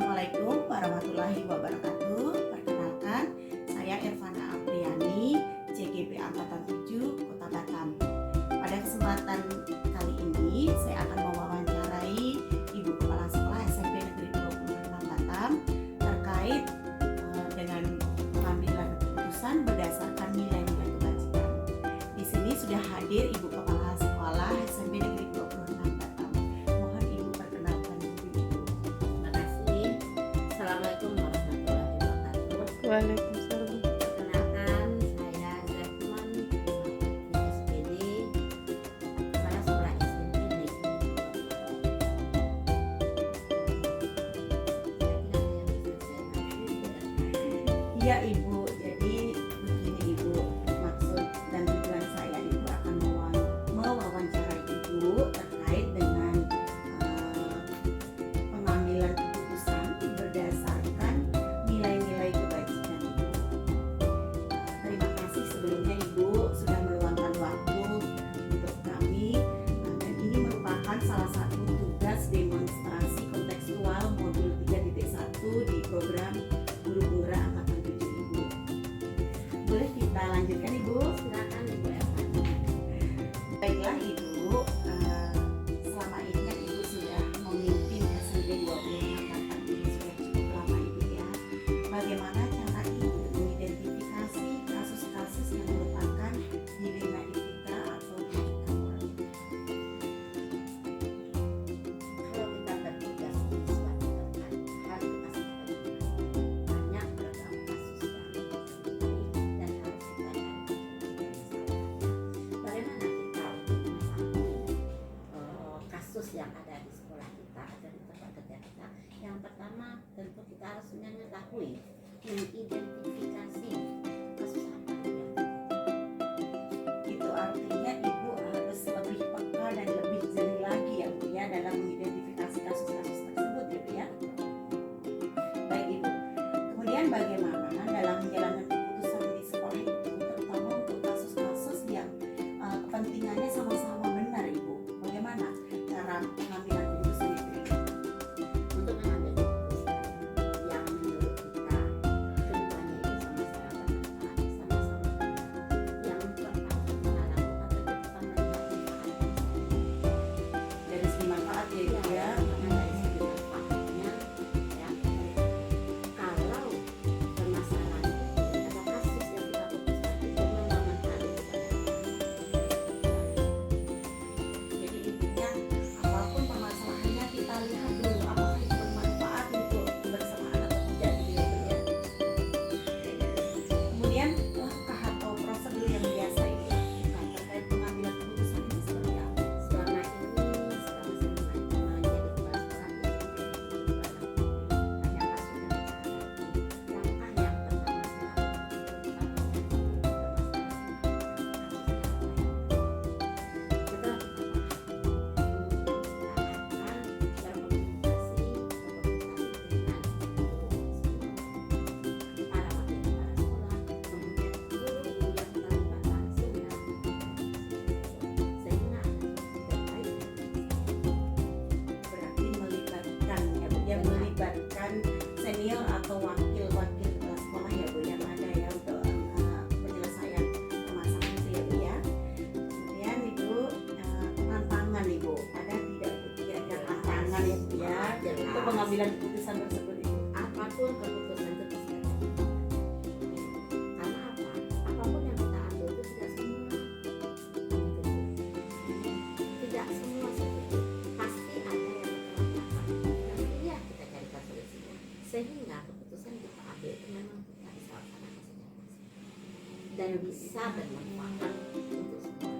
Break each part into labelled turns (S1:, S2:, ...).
S1: Assalamualaikum warahmatullahi wabarakatuh. Perkenalkan, saya Irvana Apriani, CGP Angkatan 7, Kota Batam. Pada kesempatan kali ini, saya akan mewawancarai Ibu Kepala Sekolah SMP Negeri 26 Batam terkait dengan pengambilan keputusan berdasarkan nilai-nilai kebajikan. Di sini sudah hadir Ibu Kepala Sekolah SMP Negeri 26 Batam. Mohon Ibu perkenalkan diri Ibu.
S2: Terima kasih. Assalamualaikum warahmatullahi wabarakatuh.
S3: Waalaikumsalam.
S2: Perkenalkan, saya Zahman SPD. Saya sekolah SMP Negeri 26.
S1: Iya Ibu, jadi begini Ibu, maksud dan tujuan saya itu akan mewawancarai Ibu terkait dengan pengambilan keputusan berdasarkan nilai-nilai kebajikan Ibu. Terima kasih sebelumnya Ibu sudah meluangkan waktu untuk kami, dan ini merupakan salah satu tugas demonstrasi kontekstual modul 3.1 di program Guru Penggerak Angkatan 7 Ibu. Boleh kita lanjutkan Ibu?
S2: Silakan Ibu Evan.
S1: Baiklah Ibu, selama ini kan Ibu sudah memimpin SMP 26 Angkatan ini sudah cukup lama Ibu ya. Bagaimana cara Ibu mengidentifikasi kasus-kasus yang merupakan dilema etika atau etika moral?
S2: Kalau kita bertugas di suatu tempat, hari pasti kita dikenal banyak beragam kasus yang terjadi dan harus kita identifikasi masalahnya. Bagaimana kita untuk mengetahui kasus yang ada di sekolah kita, ada di tempat kerja kita? Yang pertama, tentu kita harus mengetahui, mengidentifikasi kasus apa yang
S1: Itu artinya Ibu harus lebih peka dan lebih jeli lagi ya Bu ya dalam mengidentifikasi kasus-kasus tersebut ya Bu ya. Baik Ibu. Kemudian bagaimana dalam menjalankan keputusan di sekolah itu, terutama untuk kasus-kasus yang kepentingannya sama-sama benar Ibu. Bagaimana cara pengambilan keputusan itu Ibu?
S2: untuk mengambil keputusan yang menurut kita keduanya itu sama-sama bermanfaat, sama-sama benar. Yang pertama kita lakukan tentu kita melihat manfaat.
S1: Dari segi manfaat ya Ibu ya.
S2: Karena dari segi manfaatnya, ya, kalau permasalahan itu atau kasus yang kita putuskan itu memang manfaat
S1: Jadi intinya apapun permasalahannya kita lihat dulu apakah itu bermanfaat untuk kebersamaan atau tidak gitu ya Bu ya. Kemudian langkah atau prosedur yang biasa itu dilakukan terkait pengambilan keputusan ini seperti apa?
S2: selama ini selama saya menjadi kepala sekolah di SMP banyak kasus yang kita hadapi. Langkah yang pertama saya lakukan itu kita
S1: Berarti melibatkan ya Bu ya, melibatkan senior atau wakil-wakil kepala sekolah ya Bu yang ada ya untuk penyelesaian permasalahan itu ya Bu ya. Kemudian Ibu tantangan Ibu, ada tidak Bu kira-kira tantangan ya Bu ya untuk pengambilan keputusan tersebut Ibu?
S2: apapun keputusan itu pasti ada karena apa? Apapun yang kita ambil itu tidak semua tidak semua seperti itu. Pasti ada yang terlalu dan iya kita carikan solusinya sehingga keputusan yang kita ambil itu memang kita bisa laksanakan secara maksimal dan bisa bermanfaat untuk semua.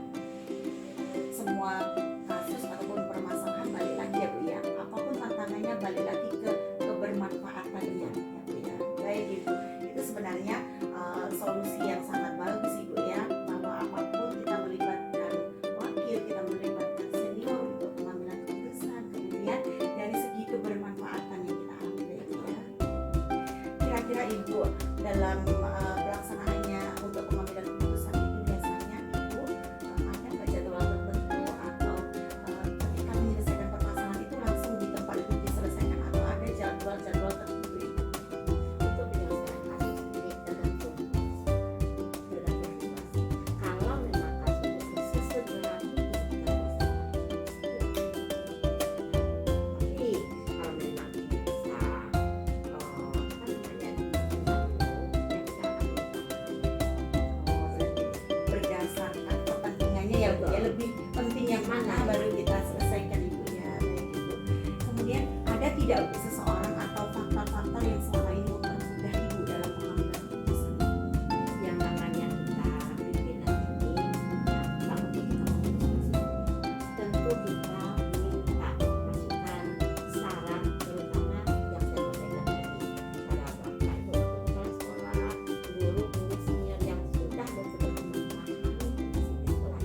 S1: Semua kasus ataupun permasalahan balik lagi ya Bu ya, apapun tantangannya balik lagi ke kebermanfaatannya ya Bu ya. Baik Ibu, itu sebenarnya solusi yang sangat bagus Ibu ya, bahwa apapun kita melibatkan wakil, kita melibatkan senior untuk pengambilan keputusan, kemudian dari segi kebermanfaatan yang kita ambil ya Bu ya. Kira-kira Ibu dalam pelaksanaannya untuk pengambilan keputusan itu biasanya Ibu ada nggak jadwal tertentu atau ketika menyelesaikan permasalahan itu langsung di tempat itu diselesaikan atau ada jadwal-jadwal seseorang atau faktor-faktor yang selama ini mempermudah ibu dalam pengambilan keputusan?
S2: Yang namanya kita pimpinan ini, kalau kita memutuskan, tentu kita minta masukan, saran, terutama yang saya sampaikan tadi pada bapak ibu kepala sekolah, guru-guru senior yang sudah betul-betul memahami isi sekolah,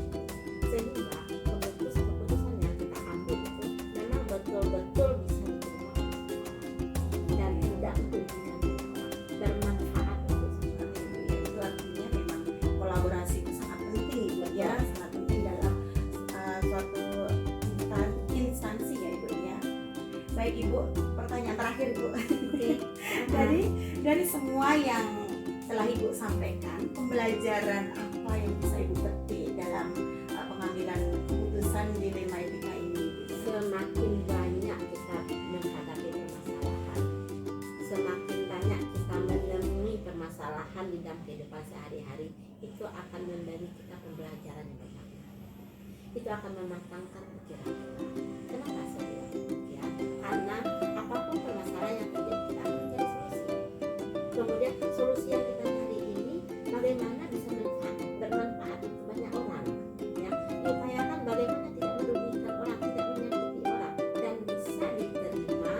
S2: sehingga keputusan yang kita ambil itu memang betul-betul bisa diterima dan tidak merugikan orang, bermanfaat untuk semua.
S1: Itu artinya memang kolaborasi itu sangat penting ibu ya, sangat penting dalam suatu instansi ya ibu ya. Baik ibu, pertanyaan terakhir ibu.
S2: Oke.
S1: dari semua yang telah ibu sampaikan, pembelajaran apa yang bisa ibu petik dalam pengambilan keputusan dilema etika ini?
S2: Semakin banyak kita menghadapi permasalahan, semakin banyak kita menemui permasalahan di dalam kehidupan sehari-hari, itu akan memberi kita pembelajaran yang banyak. Itu akan mematangkan pikiran kita. Kenapa saya bilang demikian? Karena apapun permasalahan yang terjadi, kita akan mencari solusi. Kemudian solusi yang kita cari ini bagaimana bisa bermanfaat untuk banyak orang, ya. Diupayakan bagaimana tidak merugikan orang, tidak menyakiti orang, dan bisa diterima,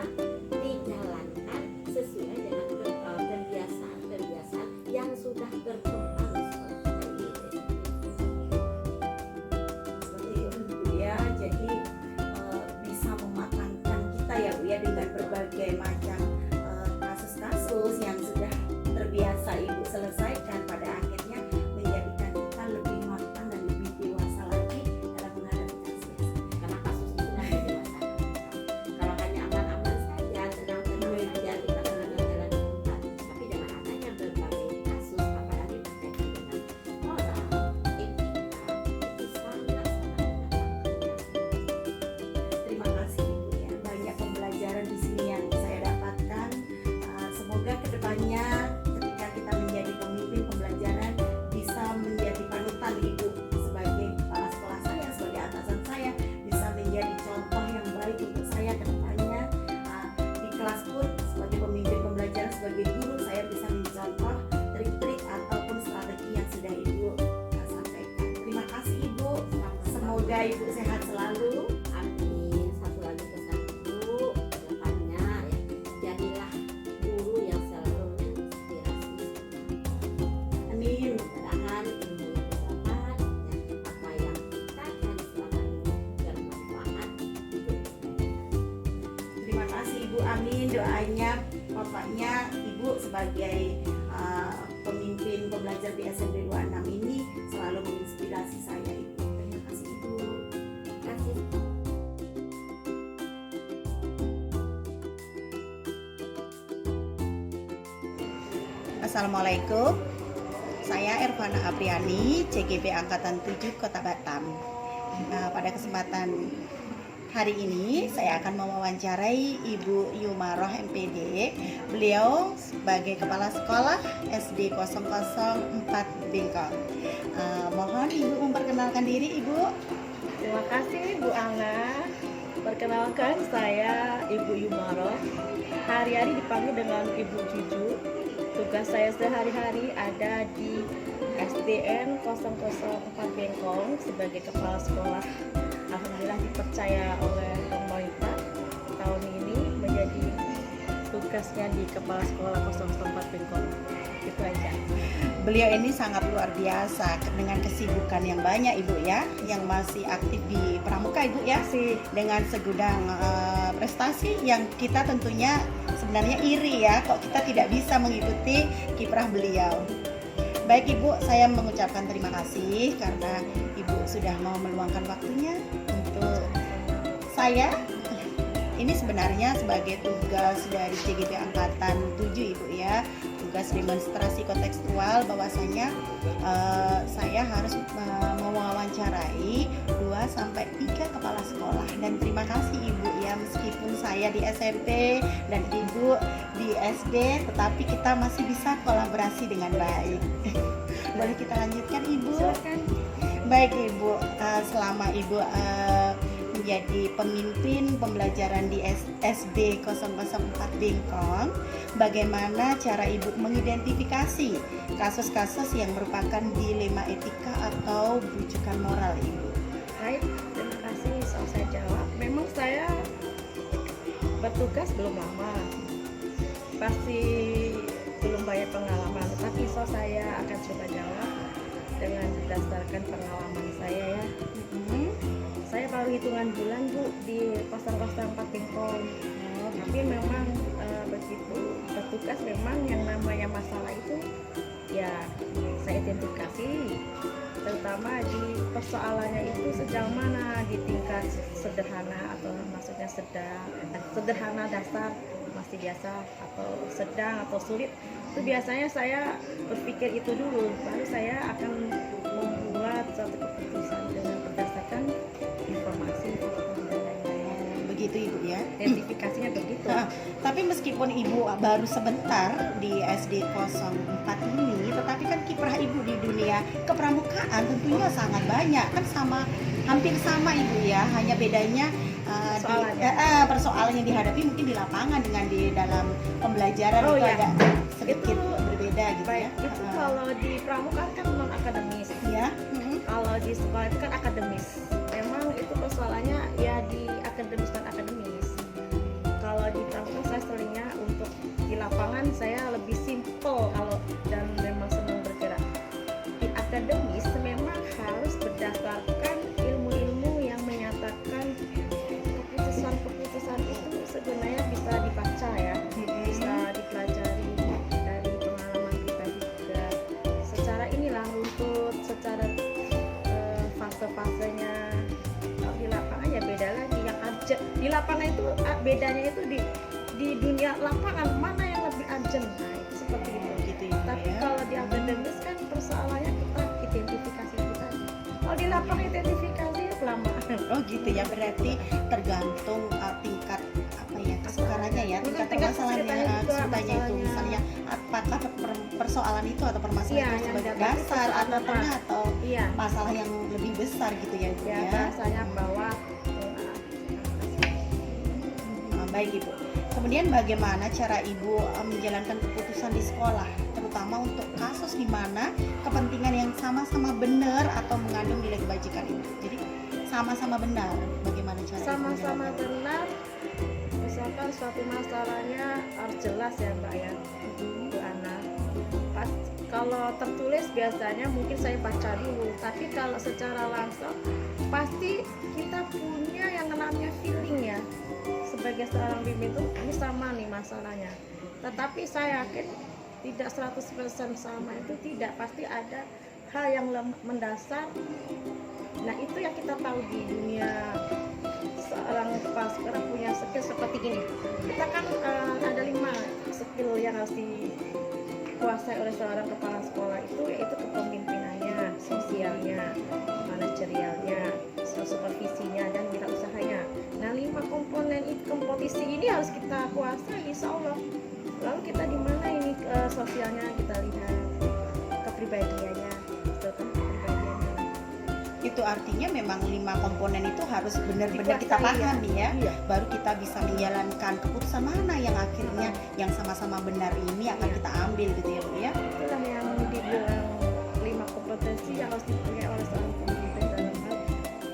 S2: dijalankan sesuai dengan kebiasaan-kebiasaan yang sudah berkembang seperti ini.
S1: Seperti itu Bu ya, jadi bisa mematangkan kita ya Bu ya dengan berbagai macam kasus-kasus yang sudah terbiasa ibu selesaikan, pada akhirnya menjadikan kita lebih matang dan lebih dewasa lagi dalam menghadapi kasus.
S2: Karena kasus itu nanti dewasa. Kalau hanya aman-aman saja, tenang-tenang saja, kita jalan cepat. Tapi dengan adanya berbagai kasus, apalagi berkaitan dengan moral, etika, itu sangat-sangat mendatangkan.
S1: Terima kasih ibu ya, banyak pembelajaran di sini yang saya dapatkan. Semoga kedepannya ketika kita menjadi pemimpin, pembelajaran bisa menjadi panutan ibu sebagai kepala sekolah saya, sebagai atasan saya, bisa menjadi contoh yang baik untuk saya kedepannya. Di kelas pun sebagai pemimpin pembelajaran, sebagai guru, saya bisa mencontoh trik-trik ataupun strategi yang sudah ibu sampaikan. Terima kasih ibu, semoga ibu sehat selalu.
S2: Amin. Satu lagi pesan ibu ke depannya, ya, jadilah guru yang selalu menginspirasi semua.
S1: Amin.
S2: Mudah-mudahan ilmu yang didapat, ya, apa yang kita cari selama ini bermanfaat untuk kita.
S1: Terima kasih Ibu, amin. Doanya bapaknya Ibu sebagai pemimpin pembelajar di SMP 26 ini selalu menginspirasi saya Ibu. Terima kasih Ibu.
S2: Terima kasih.
S1: Assalamualaikum. Saya Ervana Apriani, CGP Angkatan 7 Kota Batam. Pada kesempatan hari ini saya akan mewawancarai Ibu Yumaroh MPD. Beliau sebagai Kepala Sekolah SD 004 Bengkong. Mohon Ibu memperkenalkan diri Ibu.
S3: Terima kasih Bu Angga. Perkenalkan saya Ibu Yumaroh. Hari-hari dipanggil dengan Ibu Juju. Tugas saya sehari-hari ada di SDN 004 Bengkong sebagai kepala sekolah. Alhamdulillah dipercaya oleh pemerintah tahun ini menjadi tugasnya di kepala sekolah 004 Bengkong. Itu aja.
S1: Beliau ini sangat luar biasa dengan kesibukan yang banyak Ibu ya, yang masih aktif di Pramuka Ibu ya, dengan segudang prestasi yang kita tentunya sebenarnya iri ya, kok kita tidak bisa mengikuti kiprah beliau. Baik Ibu, saya mengucapkan terima kasih karena Ibu sudah mau meluangkan waktunya untuk saya. Ini sebenarnya sebagai tugas dari CGP Angkatan 7 Ibu ya, tugas demonstrasi kontekstual bahwasanya saya harus mewawancarai 2-3 kepala sekolah. Dan terima kasih Ibu ya, meskipun saya di SMP dan Ibu di SD, tetapi kita masih bisa kolaborasi dengan baik. Boleh kita lanjutkan Ibu?
S3: Silakan.
S1: Baik Ibu, selama Ibu
S2: menjadi pemimpin pembelajaran di SD 004 Bengkong, bagaimana cara Ibu mengidentifikasi kasus-kasus yang merupakan dilema etika atau bujukan moral Ibu?
S3: Baik, terima kasih. So, saya jawab. Memang saya bertugas belum lama, pasti belum banyak pengalaman, tapi saya akan coba jawab dengan berdasarkan pengalaman saya ya. Saya baru hitungan bulan Bu di 004 Bengkong. Tapi memang begitu bertugas memang yang namanya masalah itu ya saya identifikasi, terutama di persoalannya itu sejauh mana, di tingkat sederhana atau maksudnya sederhana dasar, masih biasa, atau sedang atau sulit. Itu biasanya saya berpikir itu dulu, baru saya akan membuat suatu keputusan dengan berdasarkan informasi dan lain-lain.
S2: Begitu Ibu ya.
S3: Identifikasinya begitu.
S2: Nah, tapi meskipun Ibu baru sebentar di SD 04 ini, tetapi kan kiprah Ibu di dunia kepramukaan tentunya sangat banyak, kan hampir sama Ibu ya, hanya bedanya persoalan yang dihadapi mungkin di lapangan dengan di dalam pembelajaran itu
S3: ya.
S2: agak sedikit berbeda gitu
S3: Baik,
S2: ya.
S3: itu kalau di pramukaan kan non akademis
S2: Ya.
S3: kalau di sekolah itu kan akademis. Memang itu persoalannya ya di akademis dan akademis. Kalau di pramukaan saya seringnya untuk di lapangan saya lebih simple kalau dan memang senang bergerak. Di akademis memang harus berdasarkan ilmu-ilmu yang menyatakan keputusan itu sebenarnya bisa dibaca ya, bisa dipelajari dari pengalaman kita juga. Secara inilah runtut, secara fase-fasenya. Kalau di lapangan ya beda lagi. Yang urgent di lapangan itu bedanya itu di dunia lapangan mana yang lebih urgent. Nah, itu seperti itu.
S2: Gitu ya.
S3: Tapi kalau di akademis kan persoalannya kita identifikasi kita. Kalau di lapangan identifikasi kelamaan.
S2: Oh gitu ya, berarti tergantung tingkat apa ya kesukarannya ya, tingkat permasalahannya, kesulitannya itu, misalnya apakah persoalan itu atau permasalahan itu sebagai dasar atau tengah atau masalah yang lebih besar gitu ya Ibu ya.
S3: Bahasanya bahwa
S2: baik Ibu. Kemudian bagaimana cara Ibu menjalankan keputusan di sekolah, terutama untuk kasus di mana kepentingan yang sama-sama benar atau mengandung nilai kebajikan Ibu. Jadi sama-sama benar, bagaimana cara Ibu
S3: sama-sama
S2: menjalankan?
S3: benar. Misalkan suatu masalahnya harus jelas ya Mbak ya, Bu Ana. Pas kalau tertulis biasanya mungkin saya baca dulu, tapi kalau secara langsung pasti kita punya yang namanya feeling ya. Sebagai seorang bimbing itu ini sama nih masalahnya. Tetapi saya yakin tidak 100% sama, itu tidak, pasti ada hal yang mendasar. Nah itu yang kita tahu di dunia seorang kepala sekolah punya skill seperti ini. Kita kan ada 5 skill yang harus dikuasai oleh seorang kepala sekolah itu, yaitu kepemimpinannya, sosialnya, manajerialnya, supervisinya, dan wirausahanya. Nah 5 komponen kompetisi ini harus kita kuasai insya Allah. Lalu kita di mana ini sosialnya kita lihat, kepribadiannya,
S2: itu artinya memang 5 komponen itu harus benar-benar kita
S3: Dikuasai,
S2: pahami ya.
S3: Iya.
S2: Baru kita bisa menjalankan keputusan mana yang akhirnya yang sama-sama benar ini akan kita ambil gitu ya Bu ya.
S3: Itulah yang dibilang 5 kompetensi yang harus dipunyai oleh seorang pemimpin dalam hal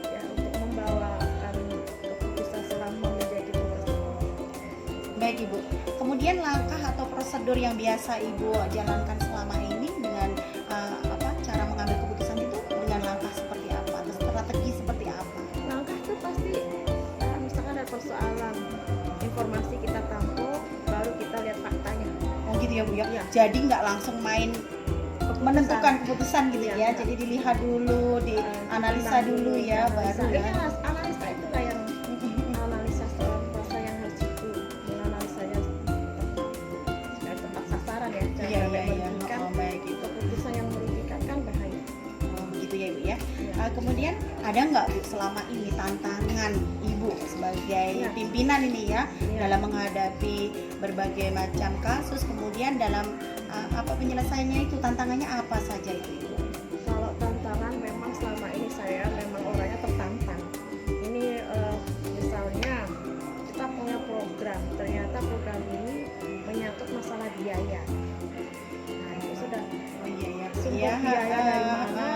S3: ya untuk membawakan keputusan selama menjadi pemimpin.
S2: Baik Ibu. Kemudian langkah atau prosedur yang biasa Ibu jalankan selama ini dengan cara mengambil keputusan itu dengan langkah seperti apa atau strategi seperti apa?
S3: Langkah itu pasti misalkan ada persoalan, informasi kita tampung, baru kita lihat faktanya.
S2: Oh gitu ya Bu ya.
S3: Iya.
S2: Jadi nggak langsung main menentukan keputusan gitu
S3: Iya,
S2: ya.
S3: iya.
S2: Jadi dilihat dulu, dianalisa dulu ya, baru ya.
S3: Analisa itulah yang analisa seorang bahasa yang harus itu menganalisanya tepat sasaran ya.
S2: Iya iya iya.
S3: Merugikan,
S2: Oh, baik itu.
S3: keputusan yang merugikan kan bahaya.
S2: Gitu ya Ibu ya.
S3: Iya.
S2: Kemudian ada nggak Bu selama ini tantangan Ibu sebagai
S3: Iya.
S2: pimpinan ini ya
S3: Iya.
S2: dalam menghadapi berbagai macam kasus, kemudian dalam penyelesaiannya itu tantangannya apa saja itu Ibu?
S3: Kalau tantangan memang selama ini saya memang orangnya tertantang. Ini program ini menyangkut masalah biaya. Nah, itu sudah
S2: Oh iya ya, Bu.
S3: sumber
S2: Ya,
S3: biaya dari mana?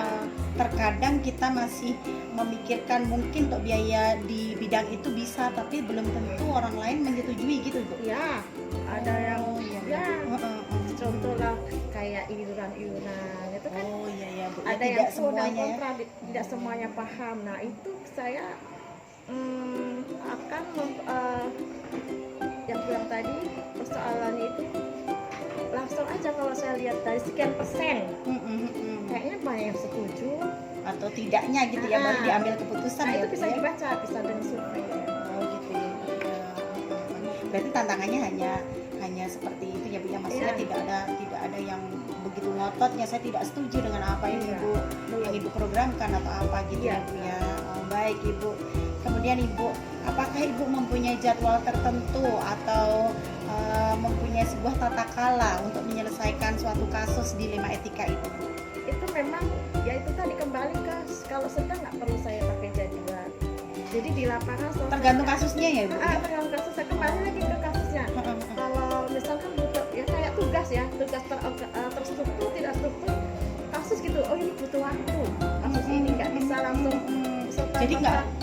S2: terkadang kita masih memikirkan mungkin untuk biaya di bidang itu bisa, tapi belum tentu orang lain menyetujui gitu, Bu.
S3: Ya, ada yang
S2: Oh, iya.
S3: ya
S2: Heeh, heeh.
S3: contoh lah kayak iuran-iuran itu kan
S2: Oh iya ya, Bu. Ya,
S3: ada
S2: tidak
S3: yang pro dan
S2: semuanya ya.
S3: kontra, tidak semuanya paham. Nah itu saya akan yang bilang tadi persoalannya itu langsung aja kalau saya lihat dari sekian persen kayaknya banyak yang setuju.
S2: Atau tidaknya gitu ya, baru
S3: Ah.
S2: diambil keputusan
S3: Nah
S2: ya,
S3: itu
S2: Bu,
S3: bisa
S2: ya.
S3: dibaca, bisa dengan survei.
S2: Oh gitu ya. Ya, berarti tantangannya hanya seperti itu ya, Bu, ya. Maksudnya
S3: Iya.
S2: tidak ada yang begitu ngototnya saya tidak setuju dengan apa yang
S3: Iya.
S2: yang Ibu programkan atau apa gitu
S3: Iya.
S2: ya, Bu, ya. Oh, baik Ibu. Kemudian Ibu, apakah Ibu mempunyai jadwal tertentu atau mempunyai sebuah tata kala untuk menyelesaikan suatu kasus dilema etika itu, Bu?
S3: Itu memang ya itu tadi kembali ke kalau sedang nggak perlu saya pakai jadwal. Jadi di lapangan
S2: Tergantung kasusnya ya, Bu.
S3: tergantung kasus. Saya kembali lagi ke kasusnya. Kalau misalkan butuh ya kayak tugas ya, tugas terstruktur tidak struktur kasus gitu. Oh ini butuh waktu. Kasus ini nggak bisa langsung.
S2: Jadi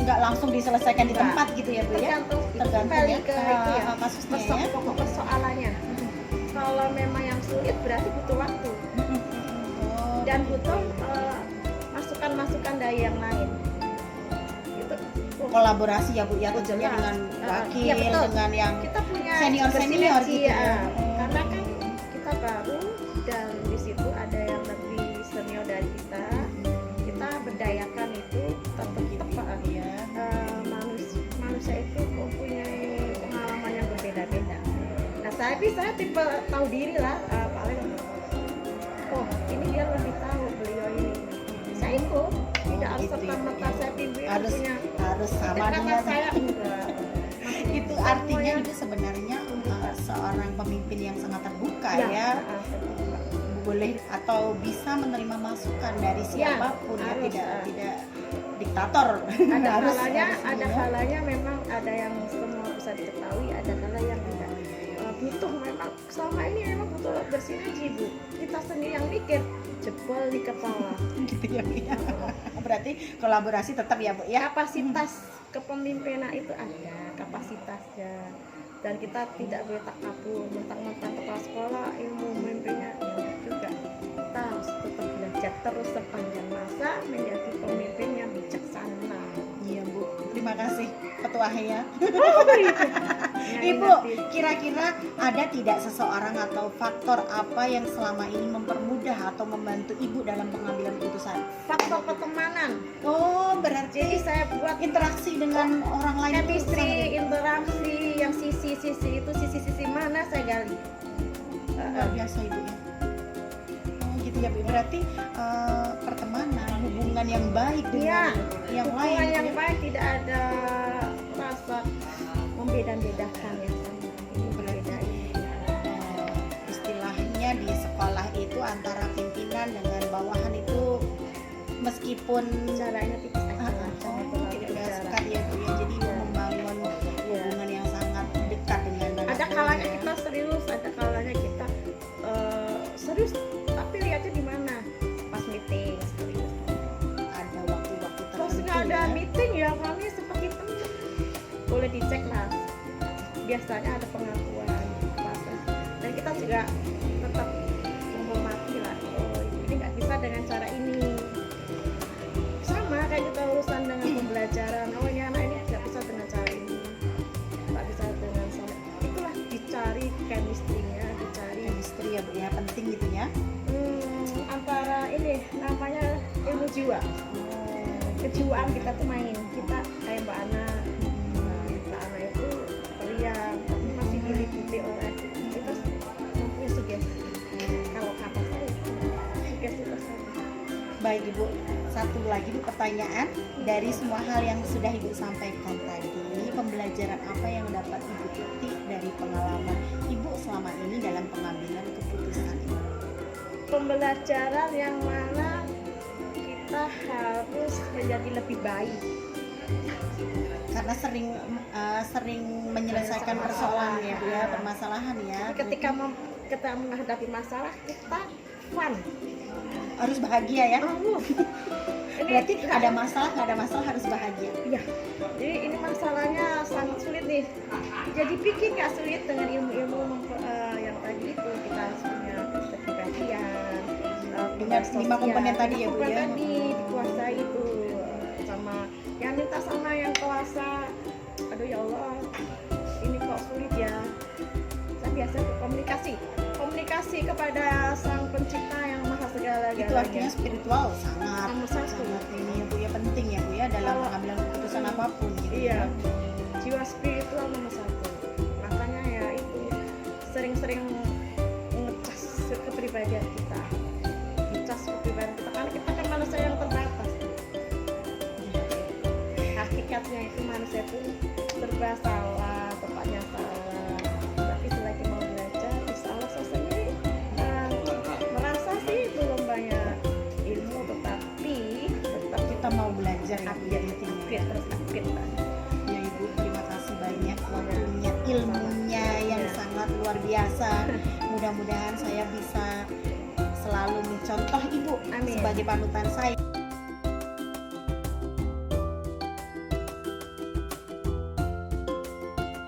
S2: nggak langsung diselesaikan di
S3: Nggak.
S2: tempat gitu ya, Bu, ya.
S3: tergantung
S2: Tergantung
S3: kembali
S2: ya
S3: ke itu ya
S2: kasusnya ya.
S3: pokok persoalannya. Kalau memang yang sulit berarti butuh waktu
S2: Oh,
S3: dan butuh masukan-masukan dari yang lain. Itu
S2: kolaborasi ya, Bu, ya,
S3: Oh,
S2: tentunya
S3: jelas.
S2: dengan wakil,
S3: Iya, betul.
S2: dengan yang
S3: kita punya
S2: senior
S3: bersinergi,
S2: gitu ya.
S3: karena kan kita baru dan di situ ada yang lebih senior dari kita berdayakan itu tetap
S2: ya.
S3: manusia itu mempunyai pengalaman yang berbeda-beda. Nah saya tipe tahu diri lah, paling oh ini dia lebih tahu beliau ini, saya ikut, tidak harus
S2: gitu ya,
S3: serta-merta
S2: Bu, ya.
S3: saya pimpin
S2: Harus
S3: punya
S2: harus sama
S3: kata
S2: dengan
S3: saya enggak.
S2: itu artinya itu sebenarnya seorang pemimpin yang sangat terbuka ya, boleh atau bisa menerima masukan dari siapapun ya,
S3: harus,
S2: tidak diktator.
S3: ada
S2: Harus-
S3: kalanya
S2: harus
S3: ada
S2: ya.
S3: kalanya memang ada yang semua bisa diketahui, ada kala yang tidak. Butuh memang selama ini memang butuh bersinergi, Bu. Kita sendiri yang mikir jebol di kepala.
S2: Gitu ya, Bu, ya. Berarti kolaborasi tetap ya, Bu, ya.
S3: Kapasitas kepemimpinan itu ada kapasitasnya, dan kita tidak boleh tak kabur mentang-mentang kepala sekolah ilmu memimpinnya juga. Kita harus tetap belajar terus sepanjang masa menjadi pemimpin yang bijaksana.
S2: Iya, Bu. Terima kasih Ketua ya.
S3: Nah,
S2: Ibu,
S3: nanti.
S2: kira-kira ada tidak seseorang atau faktor apa yang selama ini mempermudah atau membantu Ibu dalam pengambilan keputusan?
S3: Faktor pertemanan.
S2: Oh,
S3: Jadi
S2: berarti
S3: saya buat
S2: interaksi dengan orang lain itu
S3: chemistry,
S2: sangat-
S3: interaksi yang sisi mana saya gali.
S2: luar biasa Ibu ya. Oh, gitu ya, Bu. Berarti pertemanan, hubungan yang baik dengan yang lain.
S3: Hubungan
S2: gitu
S3: yang
S2: ya.
S3: baik, tidak ada rasa membeda-bedakan ya sama. Ini berbeda.
S2: Istilahnya di sekolah itu antara pimpinan dengan bawahan itu meskipun
S3: Caranya tipis aja lah, jangan terlalu
S2: tidak
S3: bicara.
S2: sekat ya, Bu, ya. Jadi
S3: Iya.
S2: membangun hubungan yang sangat dekat dengan
S3: Ada kalanya kita serius, ada kalanya kita serius, tapi lihatnya di mana? Pas meeting serius.
S2: ada waktu-waktu
S3: Kalau
S2: tertentu
S3: nggak ada
S2: ya.
S3: meeting ya kami seperti teman. Boleh dicek lah. Biasanya ada pengakuan apa. Dan kita juga tetap menghormati lah. Oh ini nggak bisa dengan cara ini. Sama kayak kita urusan dengan pembelajaran. Oh ini anak ini nggak bisa dengan cara ini. Nggak bisa dengan cara. Itulah dicari chemistry-nya, dicari
S2: Chemistry ya, Bu, ya, penting gitu ya.
S3: antara ini namanya ilmu jiwa. Kejiwaan kita tuh main, kita kayak Mbak Ana. Mbak Ana itu periang tapi masih diliputi oleh kita mempunyai sugesti. Kalau kata saya sugesti tersebut.
S2: Baik Ibu, satu lagi Bu, pertanyaan dari semua hal yang sudah Ibu sampaikan tadi, pembelajaran apa yang dapat Ibu petik dari pengalaman Ibu selama ini dalam pengambilan keputusan ini?
S3: Pembelajaran yang mana kita harus menjadi lebih baik
S2: Karena sering menyelesaikan persoalan ya Bu ya, permasalahan ya.
S3: Jadi ketika kita menghadapi masalah, kita fun.
S2: Harus bahagia ya.
S3: Ini
S2: Berarti ada masalah, nggak ada masalah harus bahagia.
S3: iya. Jadi ini masalahnya sangat sulit nih. Jadi pikir nggak sulit dengan ilmu-ilmu yang tadi itu, kita harus punya kepribadian,
S2: Dengan 5 komponen tadi ya Bu ya.
S3: tadi dikuasai itu sama yang minta sama yang kuasa. Aduh ya Allah, ini kok sulit ya. Saya biasa komunikasi kepada sang pencipta yang maha segala-galanya.
S2: Itu artinya spiritual
S3: Nomor satu.
S2: sangat ini ya Bu ya, penting ya Bu ya dalam
S3: Kalau-
S2: pengambilan keputusan apapun gitu.
S3: Iya, jiwa spiritual nomor satu. Makanya ya itu sering-sering ngecas kepribadian kita, karena kita kan manusia yang terbatas. Hakikatnya itu manusia itu serba salah, tempatnya salah. Tapi selagi mau belajar, insya Allah saya sendiri merasa sih belum banyak ilmu, tetapi tetap
S2: Kita mau belajar ya Bu ya
S3: upgrade,
S2: intinya.
S3: terus upgrade lah.
S2: Ya Ibu, terima kasih banyak waktunya, ilmunya yang
S3: Ya.
S2: sangat luar biasa. Mudah-mudahan saya bisa selalu mencontoh Ibu
S3: Amin.
S2: sebagai panutan saya.